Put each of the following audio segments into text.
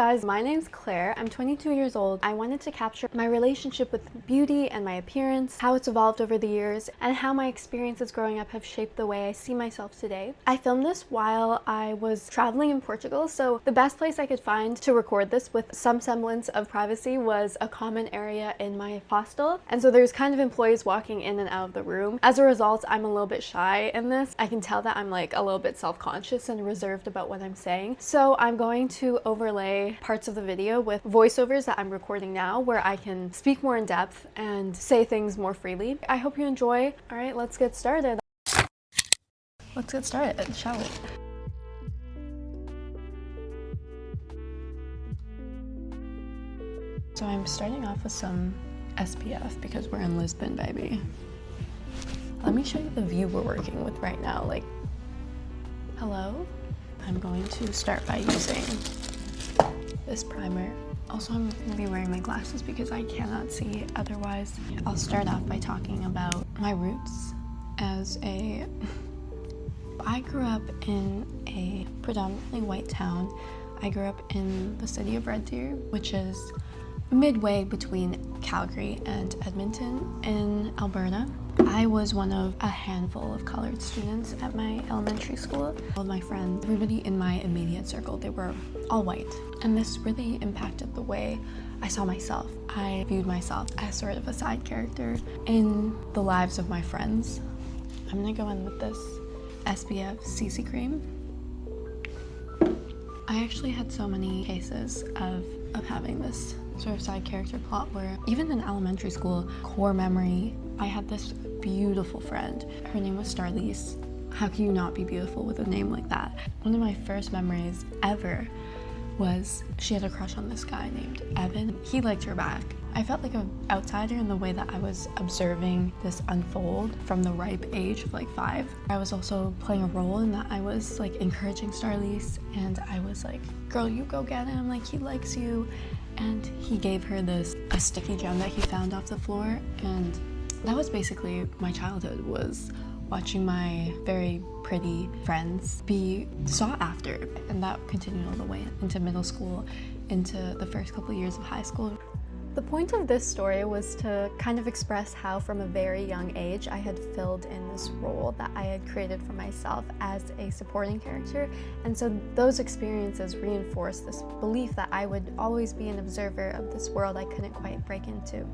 guys, my name's Claire. I'm 22 years old. I wanted to capture my relationship with beauty and my appearance, how it's evolved over the years, and how my experiences growing up have shaped the way I see myself today. I filmed this while I was traveling in Portugal, so the best place I could find to record this with some semblance of privacy was a common area in my hostel. And so there's kind of employees walking in and out of the room. As a result, I'm a little bit shy in this. I can tell that I'm like a little bit self-conscious and reserved about what I'm saying. So I'm going to overlay parts of the video with voiceovers that I'm recording now where I can speak more in depth and say things more freely. I hope you enjoy. All right, let's get started. Let's get started, shall we? So I'm starting off with some SPF because we're in Lisbon, baby. Let me show you the view we're working with right now. Like, hello? I'm going to start by using this primer. Also, I'm gonna be wearing my glasses because I cannot see otherwise. I'll start off by talking about my roots as a... I grew up in a predominantly white town. I grew up in the city of Red Deer, which is midway between Calgary and Edmonton in Alberta. I was one of a handful of colored students at my elementary school. All of my friends, everybody in my immediate circle, they were all white. And this really impacted the way I saw myself. I viewed myself as sort of a side character in the lives of my friends. I'm gonna go in with this SPF CC cream. I actually had so many cases of having this sort of side character plot where even in elementary school, core memory, I had this beautiful friend. Her name was Starlise. How can you not be beautiful with a name like that? One of my first memories ever was she had a crush on this guy named Evan. He liked her back. I felt like an outsider in the way that I was observing this unfold from the ripe age of like 5. I was also playing a role in that I was like encouraging Starlise and I was like, girl, you go get him, like he likes you. And he gave her a sticky gem that he found off the floor, and that was basically my childhood, was watching my very pretty friends be sought after. And that continued all the way into middle school, into the first couple of years of high school. The point of this story was to kind of express how from a very young age I had filled in this role that I had created for myself as a supporting character. And so those experiences reinforced this belief that I would always be an observer of this world I couldn't quite break into.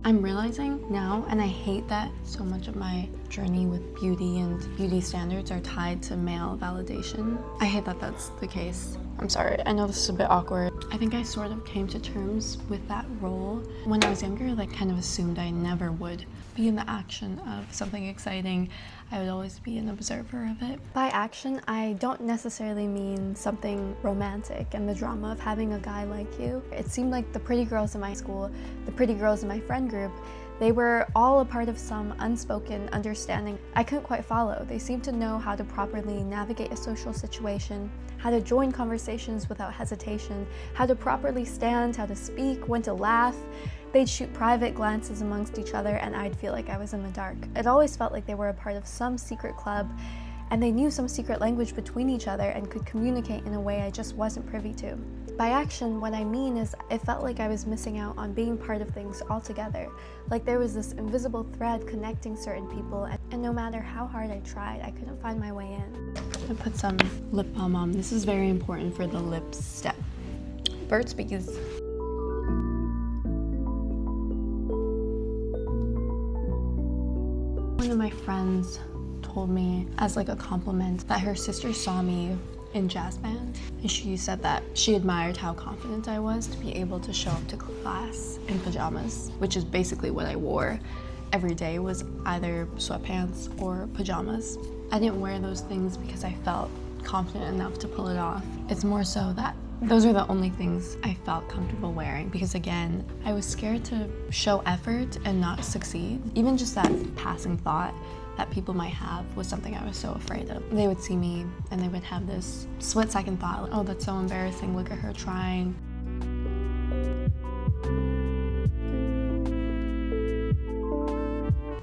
I'm realizing now, and I hate that so much of my journey with beauty and beauty standards are tied to male validation. I hate that that's the case. I'm sorry, I know this is a bit awkward. I think I sort of came to terms with that role. When I was younger, like kind of assumed I never would be in the action of something exciting. I would always be an observer of it. By action, I don't necessarily mean something romantic and the drama of having a guy like you. It seemed like the pretty girls in my school, the pretty girls in my friend group, they were all a part of some unspoken understanding I couldn't quite follow. They seemed to know how to properly navigate a social situation, how to join conversations without hesitation, how to properly stand, how to speak, when to laugh. They'd shoot private glances amongst each other and I'd feel like I was in the dark. It always felt like they were a part of some secret club and they knew some secret language between each other and could communicate in a way I just wasn't privy to. By action, what I mean is it felt like I was missing out on being part of things altogether. Like there was this invisible thread connecting certain people and no matter how hard I tried, I couldn't find my way in. I put some lip balm on. This is very important for the lips step. Burt's because one of my friends told me as like a compliment that her sister saw me in jazz band, and she said that she admired how confident I was to be able to show up to class in pajamas, which is basically what I wore every day, was either sweatpants or pajamas. I didn't wear those things because I felt confident enough to pull it off. It's more so that those are the only things I felt comfortable wearing because again, I was scared to show effort and not succeed. Even just that passing thought that people might have was something I was so afraid of. They would see me and they would have this split-second thought, like, oh, that's so embarrassing, look at her trying.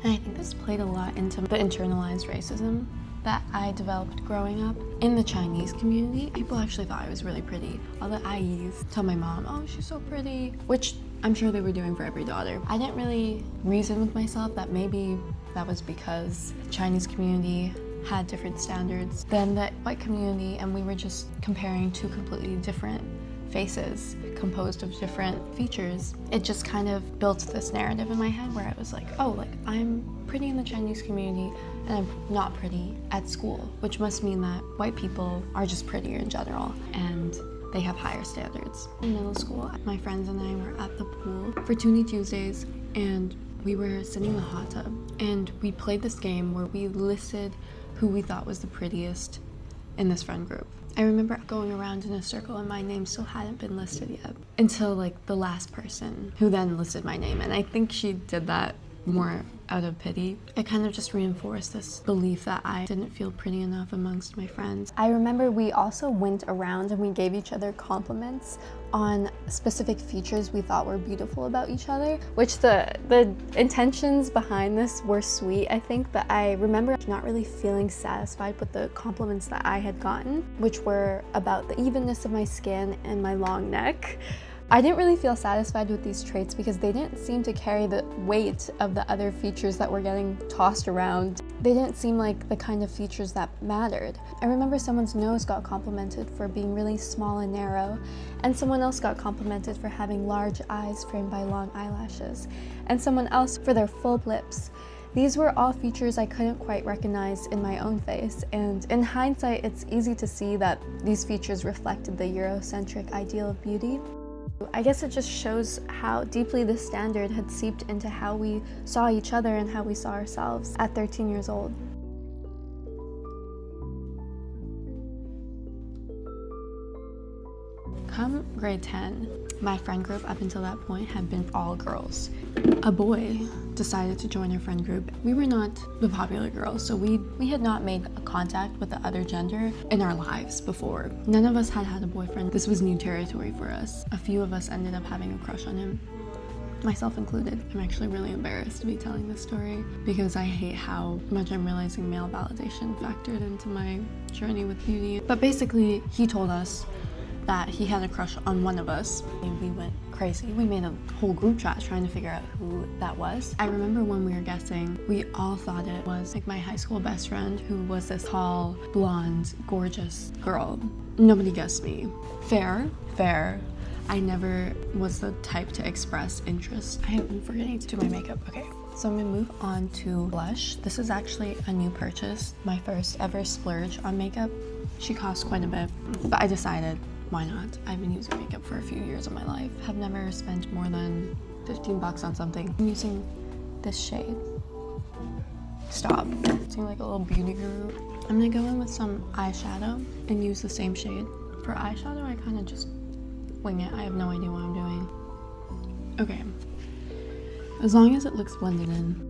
And I think this played a lot into the internalized racism that I developed growing up in the Chinese community. People actually thought I was really pretty. All the hiiis tell my mom, oh, she's so pretty, which I'm sure they were doing for every daughter. I didn't really reason with myself that maybe that was because the Chinese community had different standards than the white community, and we were just comparing two completely different faces composed of different features. It just kind of built this narrative in my head where I was like, oh, like I'm pretty in the Chinese community and I'm not pretty at school, which must mean that white people are just prettier in general and they have higher standards. In middle school, my friends and I were at the pool for Toonie Tuesdays, and we were sitting in the hot tub, and we played this game where we listed who we thought was the prettiest in this friend group. I remember going around in a circle and my name still hadn't been listed yet until like the last person, who then listed my name, and I think she did that more out of pity. It kind of just reinforced this belief that I didn't feel pretty enough amongst my friends. I remember we also went around and we gave each other compliments on specific features we thought were beautiful about each other, which the intentions behind this were sweet, I think, but I remember not really feeling satisfied with the compliments that I had gotten, which were about the evenness of my skin and my long neck. I didn't really feel satisfied with these traits because they didn't seem to carry the weight of the other features that were getting tossed around. They didn't seem like the kind of features that mattered. I remember someone's nose got complimented for being really small and narrow, and someone else got complimented for having large eyes framed by long eyelashes, and someone else for their full lips. These were all features I couldn't quite recognize in my own face, and in hindsight, it's easy to see that these features reflected the Eurocentric ideal of beauty. I guess it just shows how deeply this standard had seeped into how we saw each other and how we saw ourselves at 13 years old. Come grade 10, my friend group up until that point had been all girls. A boy decided to join our friend group. We were not the popular girls, so we had not made a contact with the other gender in our lives before. None of us had had a boyfriend. This was new territory for us. A few of us ended up having a crush on him, myself included. I'm actually really embarrassed to be telling this story because I hate how much I'm realizing male validation factored into my journey with beauty. But basically, he told us that he had a crush on one of us, and we went crazy. We made a whole group chat trying to figure out who that was. I remember when we were guessing, we all thought it was like my high school best friend, who was this tall, blonde, gorgeous girl. Nobody guessed me. Fair. I never was the type to express interest. I have been forgetting to do my makeup. Okay, so I'm gonna move on to blush. This is actually a new purchase, my first ever splurge on makeup. She cost quite a bit, but I decided, why not? I've been using makeup for a few years of my life. Have never spent more than 15 bucks on something. I'm using this shade. Stop. Using like a little beauty guru. I'm gonna go in with some eyeshadow and use the same shade. For eyeshadow, I kind of just wing it. I have no idea what I'm doing. Okay. As long as it looks blended in.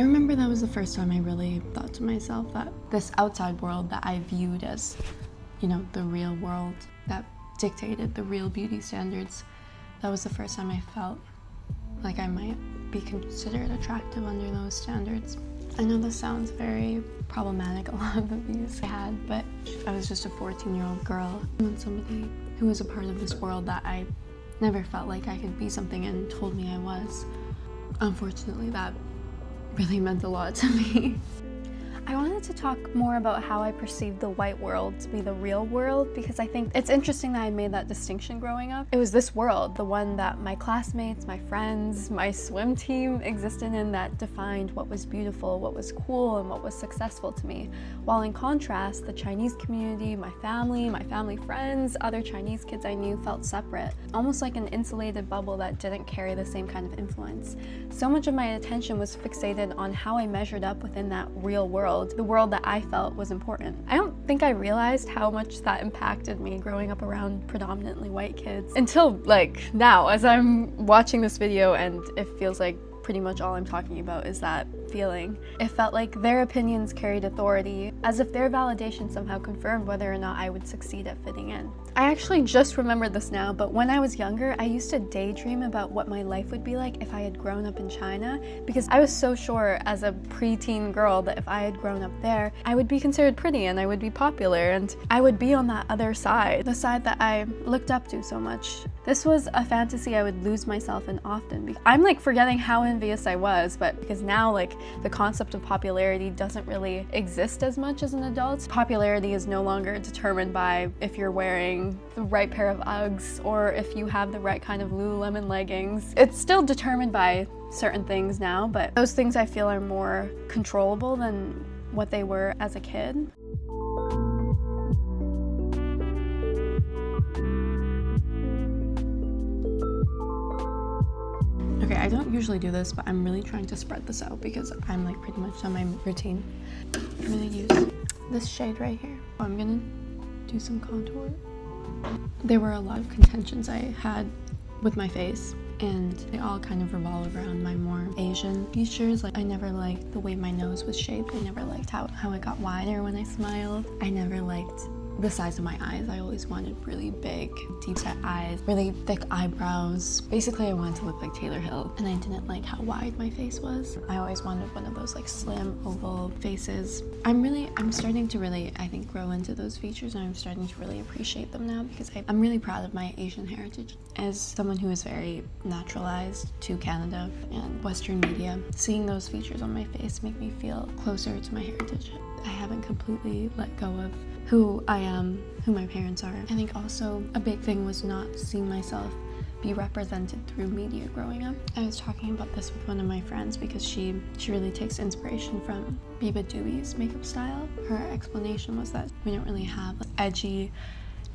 I remember that was the first time I really thought to myself that this outside world that I viewed as, you know, the real world that dictated the real beauty standards, that was the first time I felt like I might be considered attractive under those standards. I know this sounds very problematic, a lot of the views I had, but I was just a 14-year-old girl and somebody who was a part of this world that I never felt like I could be something in told me I was. Unfortunately, that really meant a lot to me. I wanted to talk more about how I perceived the white world to be the real world, because I think it's interesting that I made that distinction growing up. It was this world, the one that my classmates, my friends, my swim team existed in, that defined what was beautiful, what was cool, and what was successful to me. While in contrast, the Chinese community, my family friends, other Chinese kids I knew felt separate, almost like an insulated bubble that didn't carry the same kind of influence. So much of my attention was fixated on how I measured up within that real world, the world that I felt was important. I don't think I realized how much that impacted me growing up around predominantly white kids until like now, as I'm watching this video, and it feels like pretty much all I'm talking about is that feeling. It felt like their opinions carried authority, as if their validation somehow confirmed whether or not I would succeed at fitting in. I actually just remembered this now, but when I was younger, I used to daydream about what my life would be like if I had grown up in China, because I was so sure as a preteen girl that if I had grown up there, I would be considered pretty and I would be popular and I would be on that other side, the side that I looked up to so much. This was a fantasy I would lose myself in often. I'm like forgetting how envious I was, but because now like the concept of popularity doesn't really exist as much as an adult. Popularity is no longer determined by if you're wearing the right pair of Uggs or if you have the right kind of Lululemon leggings. It's still determined by certain things now, but those things I feel are more controllable than what they were as a kid. Okay, I don't usually do this, but I'm really trying to spread this out because I'm like pretty much done my routine. I'm gonna use this shade right here. I'm gonna do some contour. There were a lot of contentions I had with my face, and they all kind of revolve around my more Asian features. Like I never liked the way my nose was shaped. I never liked how it got wider when I smiled. I never liked the size of my eyes. I always wanted really big, deep set eyes, really thick eyebrows. Basically, I wanted to look like Taylor Hill, and I didn't like how wide my face was. I always wanted one of those like slim, oval faces. I'm starting to really, I think, grow into those features, and I'm starting to really appreciate them now because I'm really proud of my Asian heritage. As someone who is very naturalized to Canada and Western media, seeing those features on my face make me feel closer to my heritage. I haven't completely let go of who I am, who my parents are. I think also a big thing was not seeing myself be represented through media growing up. I was talking about this with one of my friends because she really takes inspiration from Biba Dewey's makeup style. Her explanation was that we don't really have edgy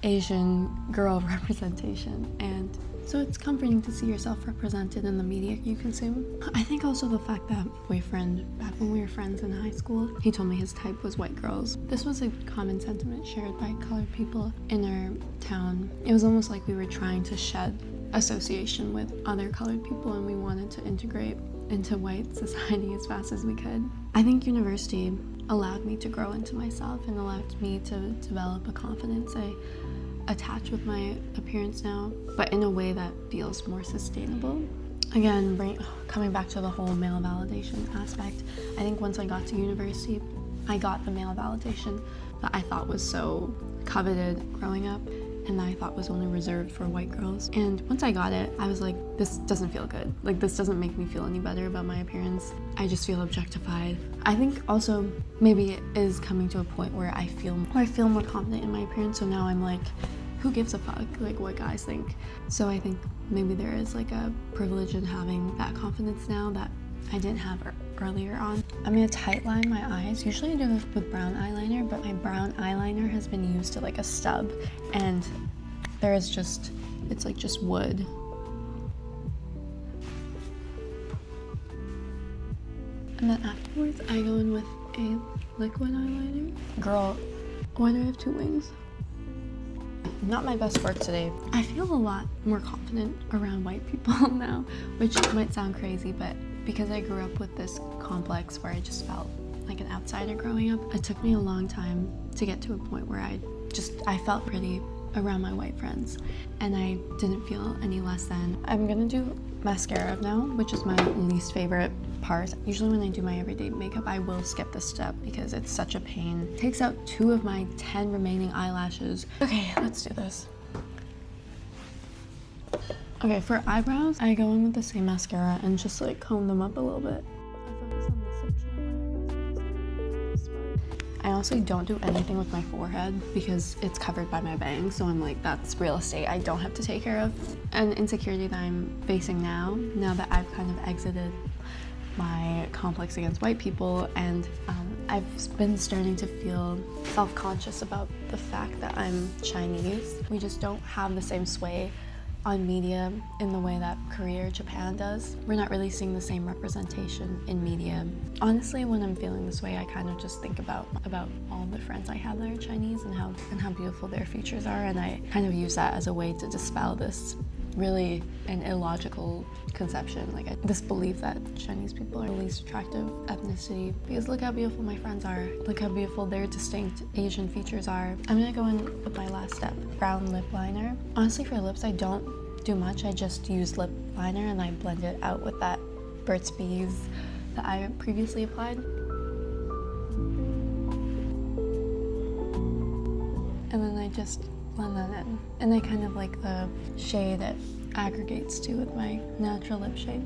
Asian girl representation, and so it's comforting to see yourself represented in the media you consume. I think also the fact that boyfriend, back when we were friends in high school, he told me his type was white girls. This was a common sentiment shared by colored people in our town. It was almost like we were trying to shed association with other colored people, and we wanted to integrate into white society as fast as we could. I think university allowed me to grow into myself and allowed me to develop a confidence I attach with my appearance now, but in a way that feels more sustainable. Again, coming back to the whole male validation aspect, I think once I got to university, I got the male validation that I thought was so coveted growing up and that I thought was only reserved for white girls. And once I got it, I was like, this doesn't feel good. Like, this doesn't make me feel any better about my appearance. I just feel objectified. I think also maybe it is coming to a point where I feel more confident in my appearance, so now I'm like, who gives a fuck, like, what guys think? So I think maybe there is like a privilege in having that confidence now that I didn't have earlier on. I'm gonna tightline my eyes. Usually I do this with brown eyeliner, but my brown eyeliner has been used to like a stub, and there is just, it's like just wood. And then afterwards I go in with a liquid eyeliner. Girl, why do I have two wings? Not my best work today. I feel a lot more confident around white people now, which might sound crazy, but because I grew up with this complex where I just felt like an outsider growing up, it took me a long time to get to a point where I felt pretty around my white friends, and I didn't feel any less than. I'm gonna do mascara now, which is my least favorite part. Usually when I do my everyday makeup, I will skip this step because it's such a pain. It takes out 2 of my 10 remaining eyelashes. Okay, let's do this. Okay, for eyebrows, I go in with the same mascara and just like comb them up a little bit. I focus on this section. I honestly don't do anything with my forehead because it's covered by my bangs, so I'm like, that's real estate I don't have to take care of. An insecurity that I'm facing now that I've kind of exited my complex against white people, and I've been starting to feel self-conscious about the fact that I'm Chinese. We just don't have the same sway on media in the way that Korea or Japan does. We're not really seeing the same representation in media. Honestly, when I'm feeling this way, I kind of just think about all the friends I have that are Chinese and how beautiful their features are, and I kind of use that as a way to dispel this really an illogical conception, like this belief that Chinese people are the least attractive ethnicity, because look how beautiful my friends are, look how beautiful their distinct Asian features are. I'm gonna go in with my last step, brown lip liner. Honestly, for lips, I don't do much. I just use lip liner and I blend it out with that Burt's Bees that I previously applied. And then I just blend that in. And I kind of like the shade it aggregates to with my natural lip shade.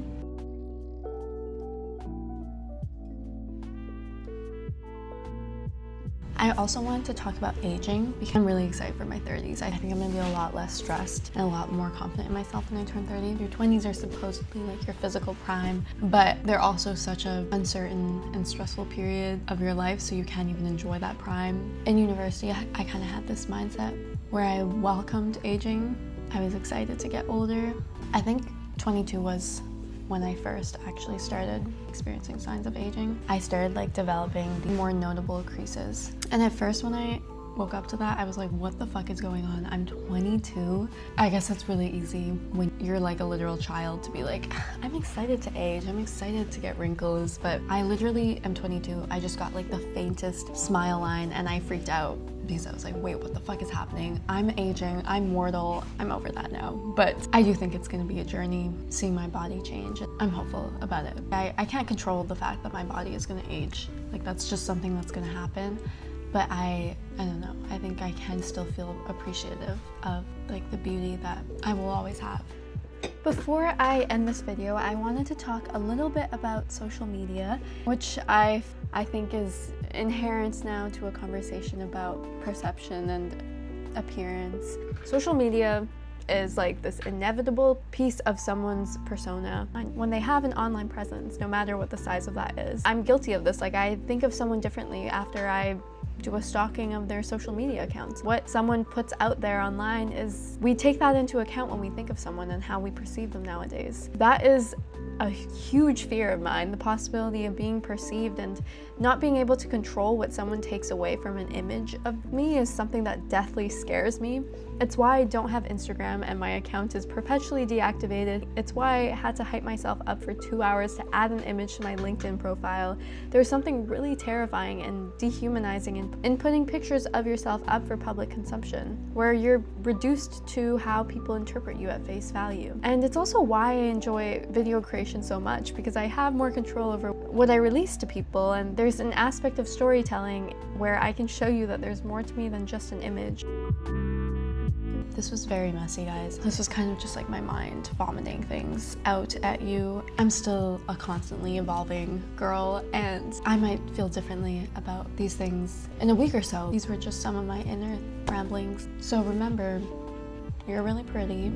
I also wanted to talk about aging because I'm really excited for my 30s. I think I'm gonna be a lot less stressed and a lot more confident in myself when I turn 30. Your 20s are supposedly like your physical prime, but they're also such an uncertain and stressful period of your life, so you can't even enjoy that prime. In university, I kind of had this mindset where I welcomed aging. I was excited to get older. I think 22 was when I first actually started experiencing signs of aging. I started like developing the more notable creases. And at first when I woke up to that, I was like, what the fuck is going on? I'm 22. I guess it's really easy when you're like a literal child to be like, I'm excited to age, I'm excited to get wrinkles, but I literally am 22. I just got like the faintest smile line and I freaked out because I was like, wait, what the fuck is happening? I'm aging, I'm mortal, I'm over that now. But I do think it's gonna be a journey, seeing my body change. I'm hopeful about it. I can't control the fact that my body is gonna age. Like that's just something that's gonna happen. But I don't know, I think I can still feel appreciative of like the beauty that I will always have. Before I end this video, I wanted to talk a little bit about social media, which I think is inherent now to a conversation about perception and appearance. Social media is like this inevitable piece of someone's persona when they have an online presence, no matter what the size of that is. I'm guilty of this. Like I think of someone differently after I do a stalking of their social media accounts. What someone puts out there online is, we take that into account when we think of someone and how we perceive them nowadays. That is a huge fear of mine, the possibility of being perceived and not being able to control what someone takes away from an image of me is something that deathly scares me. It's why I don't have Instagram and my account is perpetually deactivated. It's why I had to hype myself up for 2 hours to add an image to my LinkedIn profile. There's something really terrifying and dehumanizing in putting pictures of yourself up for public consumption, where you're reduced to how people interpret you at face value. And it's also why I enjoy video creation so much, because I have more control over what I release to people, and there's an aspect of storytelling where I can show you that there's more to me than just an image. This was very messy, guys. This was kind of just like my mind vomiting things out at you. I'm still a constantly evolving girl, and I might feel differently about these things in a week or so. These were just some of my inner ramblings. So remember, you're really pretty.